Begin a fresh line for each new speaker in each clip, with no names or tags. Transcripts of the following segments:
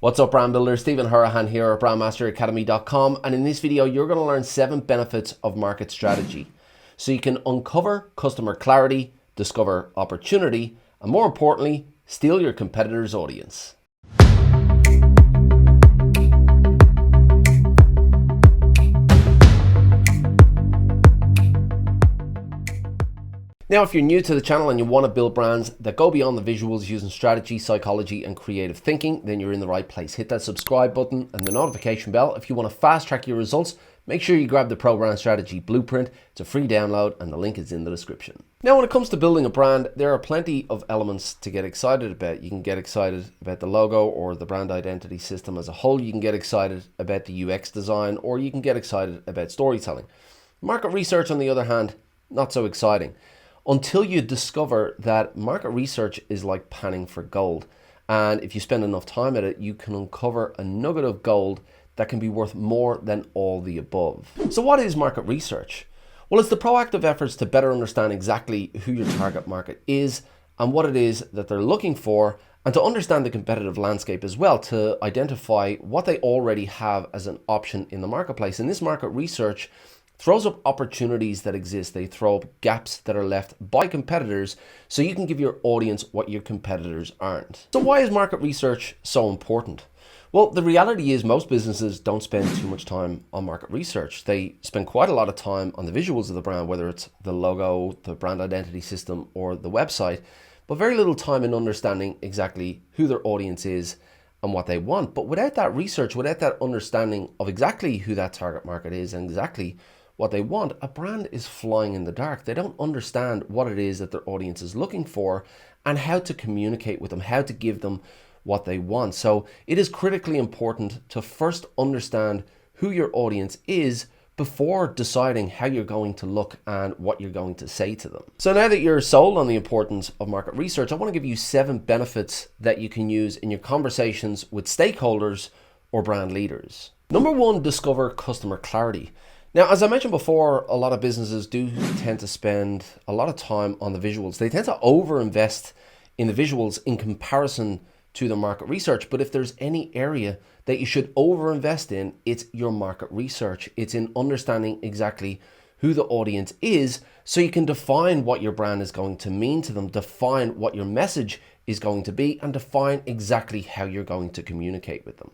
What's up, brand builder? Stephen Hurahan here at BrandMasterAcademy.com, and in this video you're going to learn 7 benefits of market strategy so you can uncover customer clarity, discover opportunity, and more importantly, steal your competitors' audience. Now, if you're new to the channel and you want to build brands that go beyond the visuals using strategy, psychology, and creative thinking, then you're in the right place. Hit that subscribe button and the notification bell. If you want to fast track your results, make sure you grab the Program Strategy Blueprint. It's a free download and the link is in the description. Now, when it comes to building a brand, there are plenty of elements to get excited about. You can get excited about the logo or the brand identity system as a whole. You can get excited about the UX design, or you can get excited about storytelling. Market research, on the other hand, not so exciting, until you discover that market research is like panning for gold. And if you spend enough time at it, you can uncover a nugget of gold that can be worth more than all the above. So what is market research? Well, it's the proactive efforts to better understand exactly who your target market is and what it is that they're looking for, and to understand the competitive landscape as well, to identify what they already have as an option in the marketplace. And this market research throws up opportunities that exist. They throw up gaps that are left by competitors so you can give your audience what your competitors aren't. So why is market research so important? Well, the reality is most businesses don't spend too much time on market research. They spend quite a lot of time on the visuals of the brand, whether it's the logo, the brand identity system, or the website, but very little time in understanding exactly who their audience is and what they want. But without that research, without that understanding of exactly who that target market is and exactly what they want, a brand is flying in the dark. They don't understand what it is that their audience is looking for and how to communicate with them, how to give them what they want. So it is critically important to first understand who your audience is before deciding how you're going to look and what you're going to say to them. So now that you're sold on the importance of market research, I want to give you 7 benefits that you can use in your conversations with stakeholders or brand leaders. Number 1, discover customer clarity. Now, as I mentioned before, a lot of businesses do tend to spend a lot of time on the visuals. They tend to overinvest in the visuals in comparison to the market research. But if there's any area that you should overinvest in, it's your market research. It's in understanding exactly who the audience is so you can define what your brand is going to mean to them, define what your message is going to be, and define exactly how you're going to communicate with them.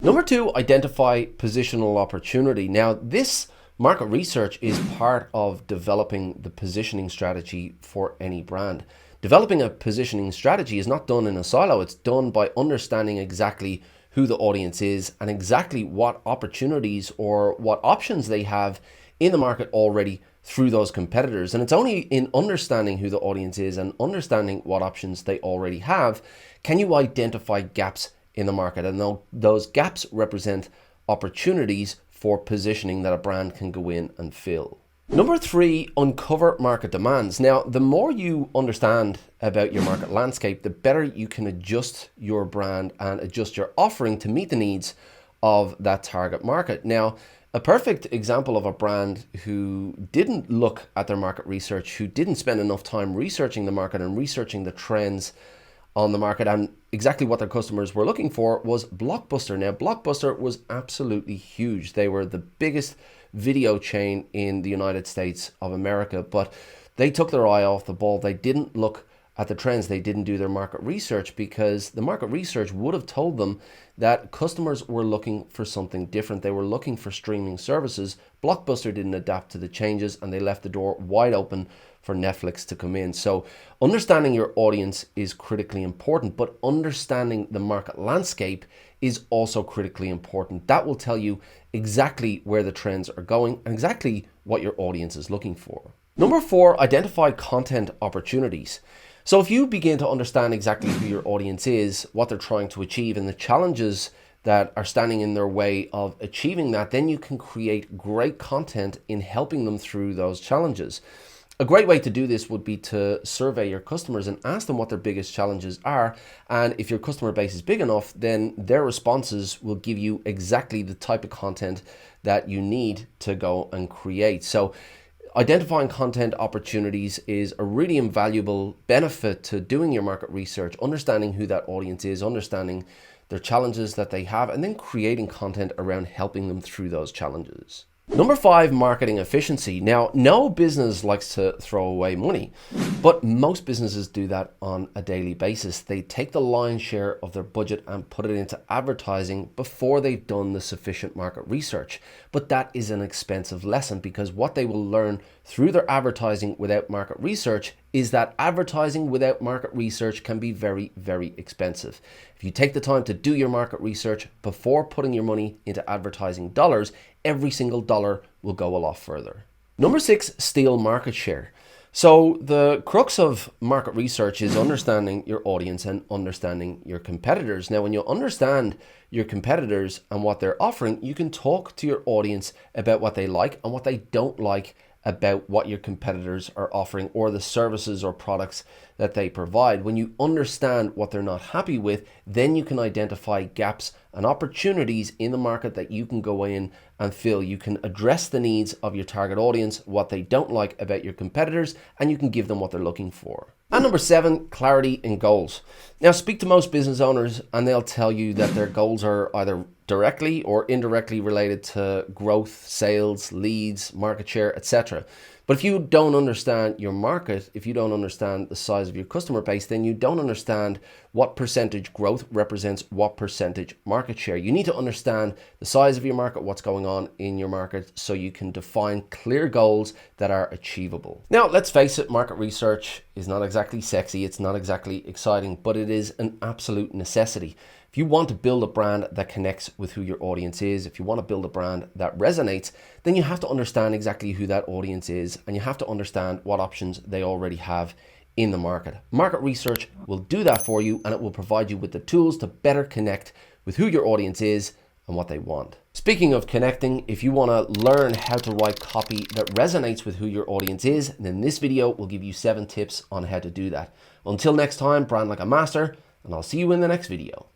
Number 2, identify positional opportunity. Now, this market research is part of developing the positioning strategy for any brand. Developing a positioning strategy is not done in a silo. It's done by understanding exactly who the audience is and exactly what opportunities or what options they have in the market already through those competitors. And it's only in understanding who the audience is and understanding what options they already have can you identify gaps in the market. And those gaps represent opportunities for positioning that a brand can go in and fill. Number 3, uncover market demands. Now, the more you understand about your market landscape, the better you can adjust your brand and adjust your offering to meet the needs of that target market. Now, a perfect example of a brand who didn't look at their market research, who didn't spend enough time researching the market and researching the trends on the market and exactly what their customers were looking for, was Blockbuster. Now, Blockbuster was absolutely huge. They were the biggest video chain in the United States of America, but they took their eye off the ball. They didn't look at the trends. They didn't do their market research because the market research would have told them that customers were looking for something different. They were looking for streaming services. Blockbuster didn't adapt to the changes and they left the door wide open for Netflix to come in. So understanding your audience is critically important, but understanding the market landscape is also critically important. That will tell you exactly where the trends are going and exactly what your audience is looking for. Number 4, identify content opportunities. So if you begin to understand exactly who your audience is, what they're trying to achieve, and the challenges that are standing in their way of achieving that, then you can create great content in helping them through those challenges. A great way to do this would be to survey your customers and ask them what their biggest challenges are. And if your customer base is big enough, then their responses will give you exactly the type of content that you need to go and create. So identifying content opportunities is a really invaluable benefit to doing your market research, understanding who that audience is, understanding their challenges that they have, and then creating content around helping them through those challenges. Number 5, marketing efficiency. Now, no business likes to throw away money, but most businesses do that on a daily basis. They take the lion's share of their budget and put it into advertising before they've done the sufficient market research. But that is an expensive lesson, because what they will learn through their advertising without market research is that advertising without market research can be very, very expensive. If you take the time to do your market research before putting your money into advertising dollars, every single dollar will go a lot further. Number 6, steal market share. So the crux of market research is understanding your audience and understanding your competitors. Now, when you understand your competitors and what they're offering, you can talk to your audience about what they like and what they don't like about what your competitors are offering or the services or products that they provide. When you understand what they're not happy with, then you can identify gaps and opportunities in the market that you can go in and fill. You can address the needs of your target audience, what they don't like about your competitors, and you can give them what they're looking for. And number 7, clarity in goals. Now, speak to most business owners and they'll tell you that their goals are either directly or indirectly related to growth, sales, leads, market share, etc. But if you don't understand your market, if you don't understand the size of your customer base, then you don't understand what percentage growth represents what percentage market share. You need to understand the size of your market, what's going on in your market, so you can define clear goals that are achievable. Now, let's face it, market research is not exactly sexy, it's not exactly exciting, but it is an absolute necessity. If you want to build a brand that connects with who your audience is, if you want to build a brand that resonates, then you have to understand exactly who that audience is, and you have to understand what options they already have in the market. Market research will do that for you, and it will provide you with the tools to better connect with who your audience is and what they want. Speaking of connecting, if you want to learn how to write copy that resonates with who your audience is, then this video will give you 7 tips on how to do that. Until next time, brand like a master, and I'll see you in the next video.